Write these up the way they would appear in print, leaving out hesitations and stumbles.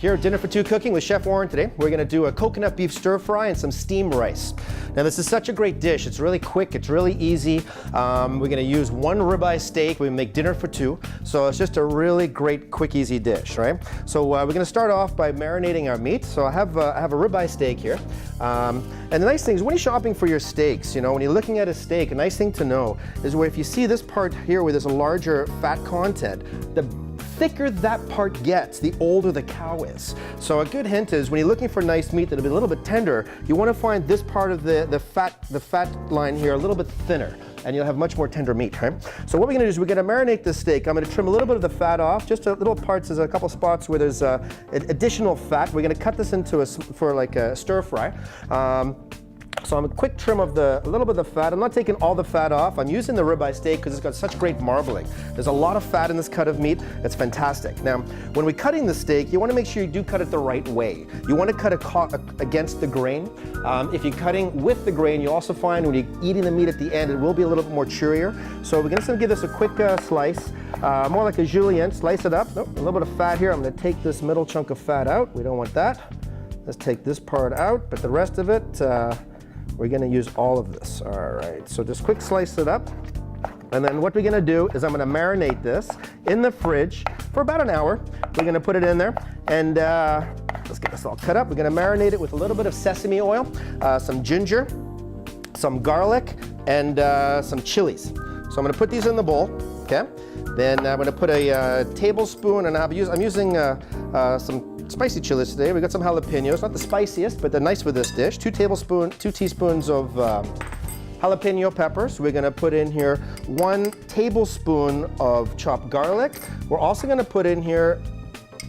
Here at Dinner for Two Cooking with Chef Warren today, we're going to do a coconut beef stir fry and some steamed rice. Now this is such a great dish. It's really quick, it's really easy. We're going to use one ribeye steak. We make dinner for two. So it's just a really great, quick, easy dish, right? So we're going to start off by marinating our meat. So I have a ribeye steak here. And the nice thing is when you're shopping for your steaks, you know, when you're looking at a steak, a nice thing to know is where if you see this part here where there's a larger fat content, the thicker that part gets, the older the cow is. So a good hint is when you're looking for nice meat that'll be a little bit tender, you want to find this part of the fat line here a little bit thinner, and you'll have much more tender meat, right? So what we're gonna do is we're gonna marinate this steak. I'm gonna trim a little bit of the fat off, just a little parts. There's a couple spots where there's additional fat. We're gonna cut this into for like a stir fry. So I'm a quick trim of a little bit of the fat. I'm not taking all the fat off. I'm using the ribeye steak because it's got such great marbling. There's a lot of fat in this cut of meat. It's fantastic. Now, when we're cutting the steak, you want to make sure you do cut it the right way. You want to cut it against the grain. If you're cutting with the grain, you also find when you're eating the meat at the end, it will be a little bit more chewier. So we're just going to give this a quick slice, more like a julienne. Slice it up. Oh, a little bit of fat here. I'm going to take this middle chunk of fat out. We don't want that. Let's take this part out, but the rest of it, we're gonna use all of this. All right, so just quick slice it up. And then what we're gonna do is I'm gonna marinate this in the fridge for about an hour. We're gonna put it in there and let's get this all cut up. We're gonna marinate it with a little bit of sesame oil, some ginger, some garlic, and some chilies. So I'm gonna put these in the bowl, okay? Then I'm gonna put a tablespoon, and I'm using some spicy chilies today. We got some jalapenos, not the spiciest, but they're nice for this dish. 2 teaspoons of jalapeno peppers. We're gonna put in here 1 tablespoon of chopped garlic. We're also gonna put in here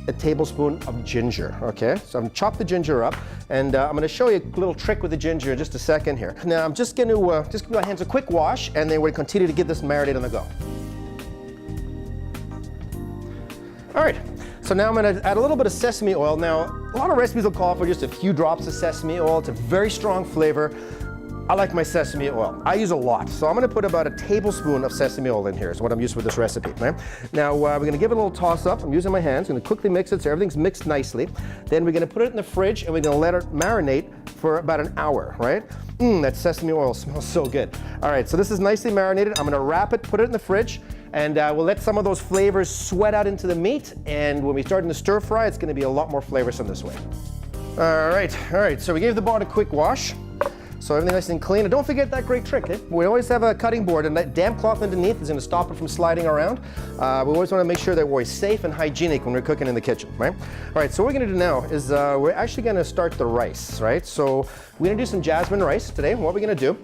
a tablespoon of ginger, okay? So I'm gonna chop the ginger up, and I'm gonna show you a little trick with the ginger in just a second here. Now I'm just gonna just give my hands a quick wash, and then we're gonna continue to get this marinated on the go. All right. So now I'm going to add a little bit of sesame oil. Now, a lot of recipes will call for just a few drops of sesame oil. It's a very strong flavor. I like my sesame oil. I use a lot. So I'm going to put about a tablespoon of sesame oil in here is what I'm using with this recipe. Right? Now, we're going to give it a little toss up. I'm using my hands. I'm going to quickly mix it so everything's mixed nicely. Then we're going to put it in the fridge, and we're going to let it marinate for about an hour, right? That sesame oil smells so good. All right, so this is nicely marinated. I'm going to wrap it, put it in the fridge, and we'll let some of those flavors sweat out into the meat. And when we start in the stir fry, it's going to be a lot more flavorsome this way. All right. So we gave the board a quick wash. So everything nice and clean. And don't forget that great trick. We always have a cutting board, and that damp cloth underneath is going to stop it from sliding around. We always want to make sure that we're safe and hygienic when we're cooking in the kitchen, right? All right, so what we're going to do now is we're actually going to start the rice, right? So we're going to do some jasmine rice today. What we're going to do,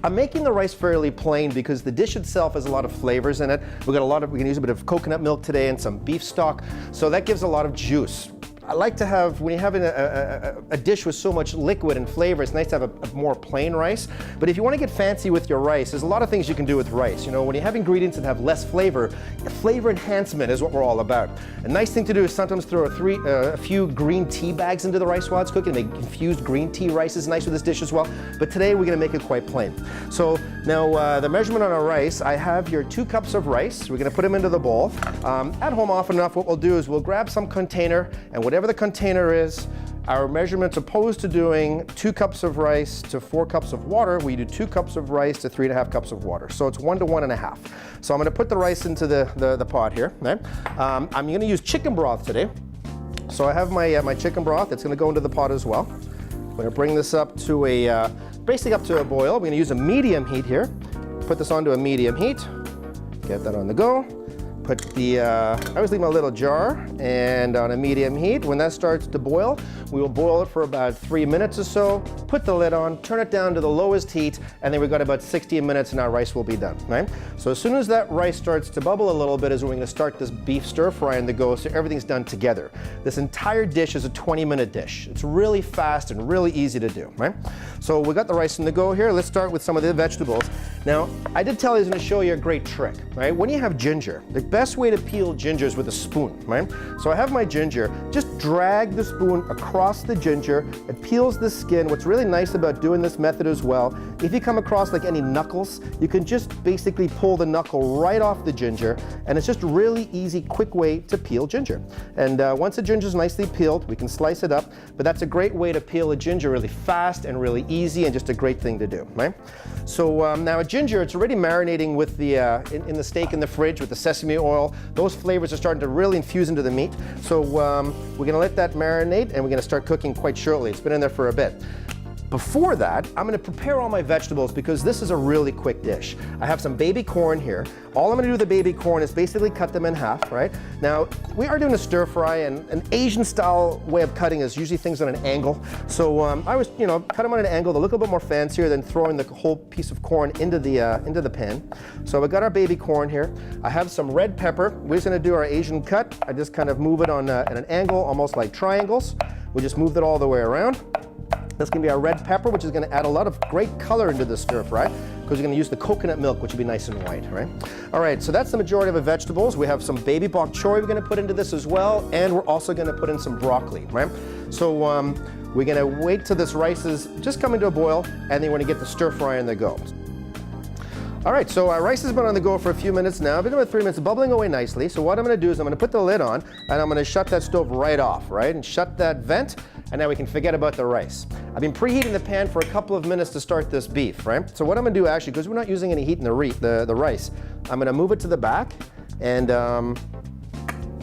I'm making the rice fairly plain because the dish itself has a lot of flavors in it. We're going to use a bit of coconut milk today and some beef stock, so that gives a lot of juice. I like to have, when you're having a dish with so much liquid and flavor, it's nice to have a more plain rice. But if you want to get fancy with your rice, there's a lot of things you can do with rice. You know, when you have ingredients that have less flavor, flavor enhancement is what we're all about. A nice thing to do is sometimes throw a few green tea bags into the rice while it's cooking. Make infused green tea rice is nice with this dish as well. But today we're going to make it quite plain. So now the measurement on our rice, I have here 2 cups of rice. We're going to put them into the bowl. At home often enough, what we'll do is we'll grab some container, and whatever the container is, our measurements opposed to doing 2 cups of rice to 4 cups of water, we do 2 cups of rice to 3.5 cups of water. So it's 1 to 1.5. So I'm going to put the rice into the pot here. Right? I'm going to use chicken broth today. So I have my chicken broth. It's going to go into the pot as well. I'm going to bring this up to basically up to a boil. We're going to use a medium heat here. Put this onto a medium heat. Get that on the go. Put I always leave my little jar, and on a medium heat. When that starts to boil, we will boil it for about 3 minutes or so. Put the lid on, turn it down to the lowest heat, and then we've got about 60 minutes and our rice will be done, right? So as soon as that rice starts to bubble a little bit is when we're gonna start this beef stir fry on the go, so everything's done together. This entire dish is a 20-minute dish. It's really fast and really easy to do, right? So we got the rice in the go here. Let's start with some of the vegetables. Now, I did tell you I was going to show you a great trick, right? When you have ginger, the best way to peel ginger is with a spoon, right? So I have my ginger, just drag the spoon across the ginger, it peels the skin. What's really nice about doing this method as well, if you come across like any knuckles, you can just basically pull the knuckle right off the ginger, and it's just a really easy, quick way to peel ginger. And once the ginger is nicely peeled, we can slice it up, but that's a great way to peel a ginger really fast and really easy, and just a great thing to do, right? So now a ginger, it's already marinating with the in the steak in the fridge with the sesame oil. Those flavors are starting to really infuse into the meat. So we're gonna let that marinate, and we're gonna start cooking quite shortly. It's been in there for a bit. Before that, I'm going to prepare all my vegetables because this is a really quick dish. I have some baby corn here. All I'm going to do with the baby corn is basically cut them in half, right? Now, we are doing a stir fry, and an Asian style way of cutting is usually things on an angle. So I was, cut them on an angle. They look a little bit more fancier than throwing the whole piece of corn into the pan. So we got our baby corn here. I have some red pepper. We're just going to do our Asian cut. I just kind of move it on at an angle, almost like triangles. We just moved it all the way around. That's going to be our red pepper, which is going to add a lot of great color into the stir fry because we're going to use the coconut milk, which will be nice and white, right? All right, so that's the majority of the vegetables. We have some baby bok choy we're going to put into this as well, and we're also going to put in some broccoli, right? So we're going to wait till this rice is just coming to a boil, and then we're going to get the stir fry on the go. All right, so our rice has been on the go for a few minutes now. I've been about 3 minutes, bubbling away nicely. So what I'm going to do is I'm going to put the lid on, and I'm going to shut that stove right off, right? And shut that vent, and now we can forget about the rice. I've been preheating the pan for a couple of minutes to start this beef, right? So what I'm going to do actually, because we're not using any heat in the rice, I'm going to move it to the back, and I'm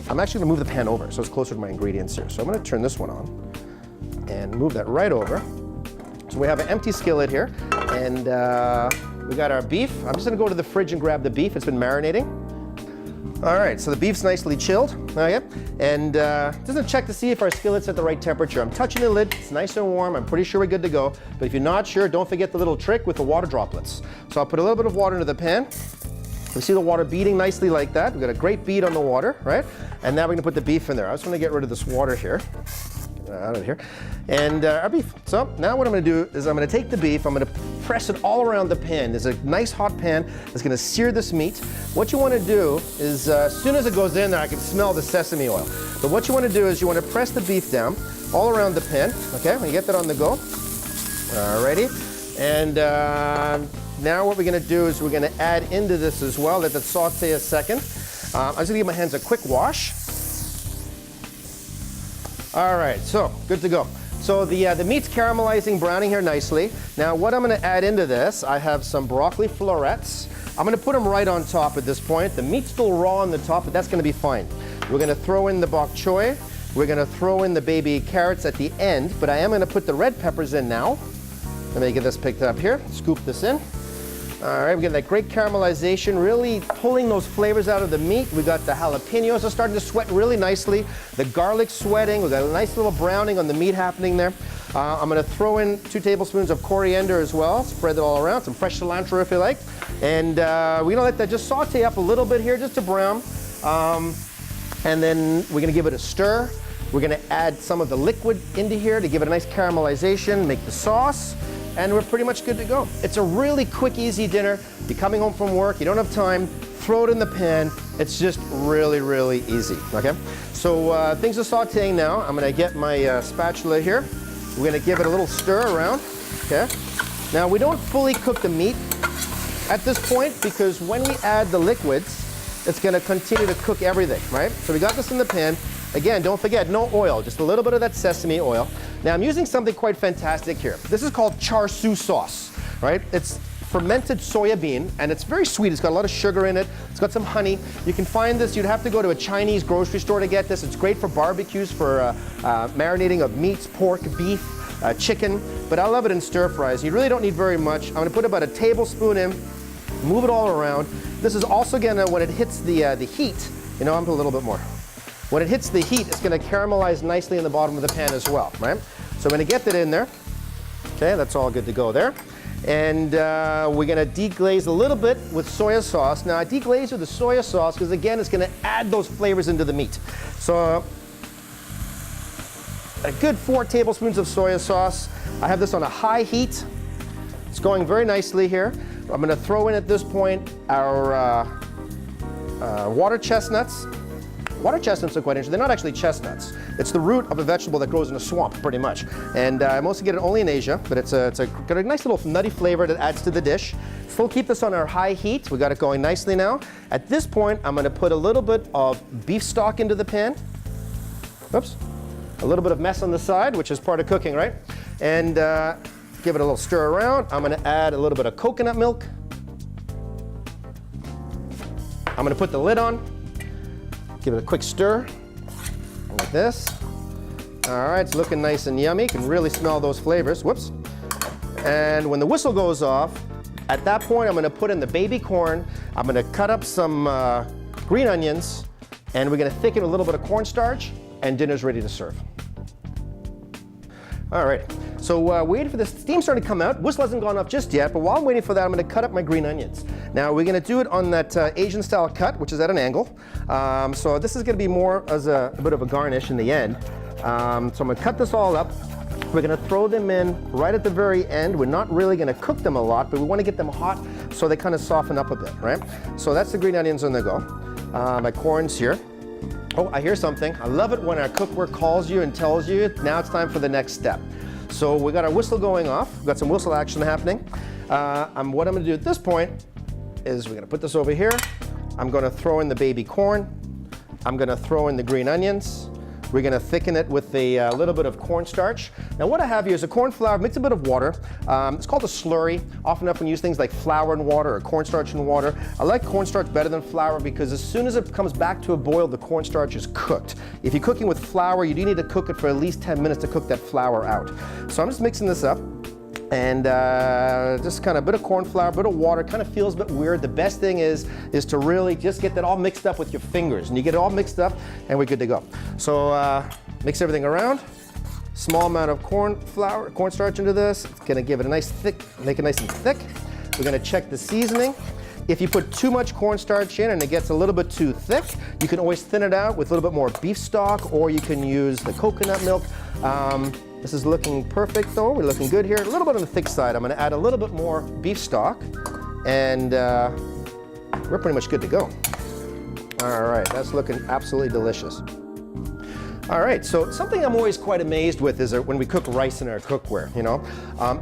actually going to move the pan over so it's closer to my ingredients here. So I'm going to turn this one on and move that right over. So we have an empty skillet here, and we got our beef. I'm just gonna go to the fridge and grab the beef. It's been marinating. All right, so the beef's nicely chilled. Okay, and just gonna check to see if our skillet's at the right temperature. I'm touching the lid, it's nice and warm. I'm pretty sure we're good to go. But if you're not sure, don't forget the little trick with the water droplets. So I'll put a little bit of water into the pan. We see the water beating nicely like that. We've got a great bead on the water, right? And now we're gonna put the beef in there. I just wanna get rid of this water here. Out of here, and our beef. So now what I'm going to do is I'm going to take the beef, I'm going to press it all around the pan. There's a nice hot pan that's going to sear this meat. What you want to do is as soon as it goes in there, I can smell the sesame oil. But what you want to do is you want to press the beef down all around the pan, okay, when you get that on the go. Alrighty, and now what we're going to do is we're going to add into this as well, let that saute a second. I'm just going to give my hands a quick wash. All right, so good to go. So the meat's caramelizing, browning here nicely. Now what I'm gonna add into this, I have some broccoli florets. I'm gonna put them right on top at this point. The meat's still raw on the top, but that's gonna be fine. We're gonna throw in the bok choy. We're gonna throw in the baby carrots at the end, but I am gonna put the red peppers in now. Let me get this picked up here, scoop this in. All right, we get that great caramelization, really pulling those flavors out of the meat. We got the jalapenos are starting to sweat really nicely. The garlic sweating. We got a nice little browning on the meat happening there. I'm going to throw in 2 tablespoons of coriander as well. Spread it all around. Some fresh cilantro if you like. And we're going to let that just saute up a little bit here, just to brown. And then we're going to give it a stir. We're going to add some of the liquid into here to give it a nice caramelization, make the sauce. And we're pretty much good to go. It's a really quick, easy dinner. You're coming home from work, you don't have time, throw it in the pan. It's just really, really easy, okay? So things are sauteing now. I'm gonna get my spatula here. We're gonna give it a little stir around, okay? Now we don't fully cook the meat at this point because when we add the liquids, it's gonna continue to cook everything, right? So we got this in the pan. Again, don't forget, no oil, just a little bit of that sesame oil. Now I'm using something quite fantastic here. This is called char siu sauce, right? It's fermented soya bean, and it's very sweet. It's got a lot of sugar in it. It's got some honey. You can find this, you'd have to go to a Chinese grocery store to get this. It's great for barbecues, for marinating of meats, pork, beef, chicken, but I love it in stir fries. You really don't need very much. I'm gonna put about a tablespoon in, move it all around. This is also gonna, when it hits the heat, I'm gonna put a little bit more. When it hits the heat, it's going to caramelize nicely in the bottom of the pan as well, right? So I'm going to get that in there. Okay, that's all good to go there. And we're going to deglaze a little bit with soya sauce. Now I deglaze with the soya sauce because again, it's going to add those flavors into the meat. So a good 4 tablespoons of soya sauce. I have this on a high heat. It's going very nicely here. I'm gonna throw in at this point our water chestnuts. Water chestnuts are quite interesting. They're not actually chestnuts. It's the root of a vegetable that grows in a swamp, pretty much. And I mostly get it only in Asia, but it's got a nice little nutty flavor that adds to the dish. Still keep this on our high heat. We got it going nicely now. At this point, I'm gonna put a little bit of beef stock into the pan. Oops. A little bit of mess on the side, which is part of cooking, right? And give it a little stir around. I'm gonna add a little bit of coconut milk. I'm gonna put the lid on. Give it a quick stir, like this. All right, it's looking nice and yummy. You can really smell those flavors. Whoops. And when the whistle goes off, at that point, I'm gonna put in the baby corn. I'm gonna cut up some green onions, and we're gonna thicken a little bit of cornstarch, and dinner's ready to serve. All right, so waiting for the steam starting to come out. Whistle hasn't gone up just yet, but while I'm waiting for that, I'm gonna cut up my green onions. Now we're gonna do it on that Asian style cut, which is at an angle. So this is gonna be more as a bit of a garnish in the end. So I'm gonna cut this all up. We're gonna throw them in right at the very end. We're not really gonna cook them a lot, but we wanna get them hot so they kind of soften up a bit, right? So that's the green onions on the go. My corn's here. Oh, I hear something. I love it when our cookware calls you and tells you, now it's time for the next step. So we got our whistle going off. We've got some whistle action happening. What I'm gonna do at this point is we're gonna put this over here. I'm gonna throw in the baby corn. I'm gonna throw in the green onions. We're gonna thicken it with a little bit of cornstarch. Now what I have here is a corn flour, mix a bit of water. It's called a slurry. Often enough when you use things like flour and water or cornstarch and water. I like cornstarch better than flour because as soon as it comes back to a boil, the cornstarch is cooked. If you're cooking with flour, you do need to cook it for at least 10 minutes to cook that flour out. So I'm just mixing this up. And just kind of a bit of corn flour, a bit of water, kind of feels a bit weird. The best thing is to really just get that all mixed up with your fingers. And you get it all mixed up and we're good to go. So mix everything around. Small amount of cornstarch into this. It's gonna give it a nice thick, make it nice and thick. We're gonna check the seasoning. If you put too much cornstarch in and it gets a little bit too thick, you can always thin it out with a little bit more beef stock, or you can use the coconut milk. This is looking perfect though. We're looking good here. A little bit on the thick side. I'm gonna add a little bit more beef stock and we're pretty much good to go. All right, that's looking absolutely delicious. All right, so something I'm always quite amazed with is when we cook rice in our cookware, you know,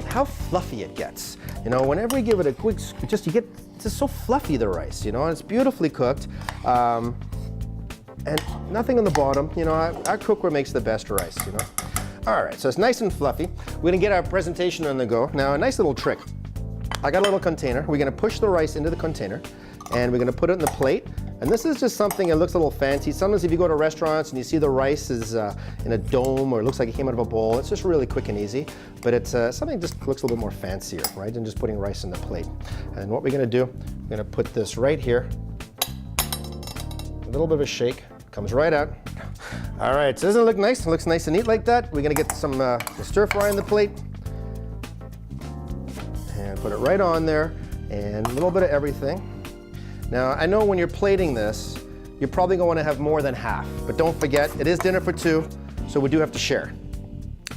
how fluffy it gets. You know, whenever we give it a quick, you get just so fluffy, the rice, you know, and it's beautifully cooked. And nothing on the bottom, you know, our cookware makes the best rice, you know. All right, so it's nice and fluffy. We're gonna get our presentation on the go. Now, a nice little trick. I got a little container. We're gonna push the rice into the container and we're gonna put it in the plate. And this is just something that looks a little fancy. Sometimes if you go to restaurants and you see the rice is in a dome or it looks like it came out of a bowl, it's just really quick and easy. But it's something that just looks a little bit more fancier, right, than just putting rice in the plate. And what we're gonna do, we're gonna put this right here. A little bit of a shake, comes right out. All right, so doesn't it look nice? It looks nice and neat like that. We're gonna get some stir fry in the plate. And put it right on there, and a little bit of everything. Now, I know when you're plating this, you're probably going to have more than half, but don't forget, it is dinner for two, so we do have to share.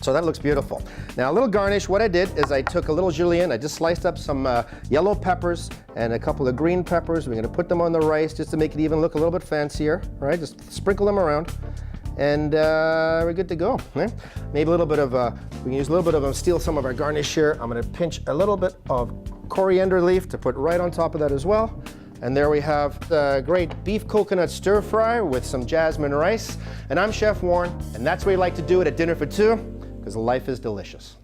So that looks beautiful. Now, a little garnish, what I did is I took a little julienne, I just sliced up some yellow peppers and a couple of green peppers. We're gonna put them on the rice just to make it even look a little bit fancier, right? Just sprinkle them around. And we're good to go. Right? Maybe a little bit of, we can use a little bit of, steal some of our garnish here. I'm gonna pinch a little bit of coriander leaf to put right on top of that as well. And there we have the great beef coconut stir fry with some jasmine rice. And I'm Chef Warren, and that's what we like to do it at Dinner for Two, because life is delicious.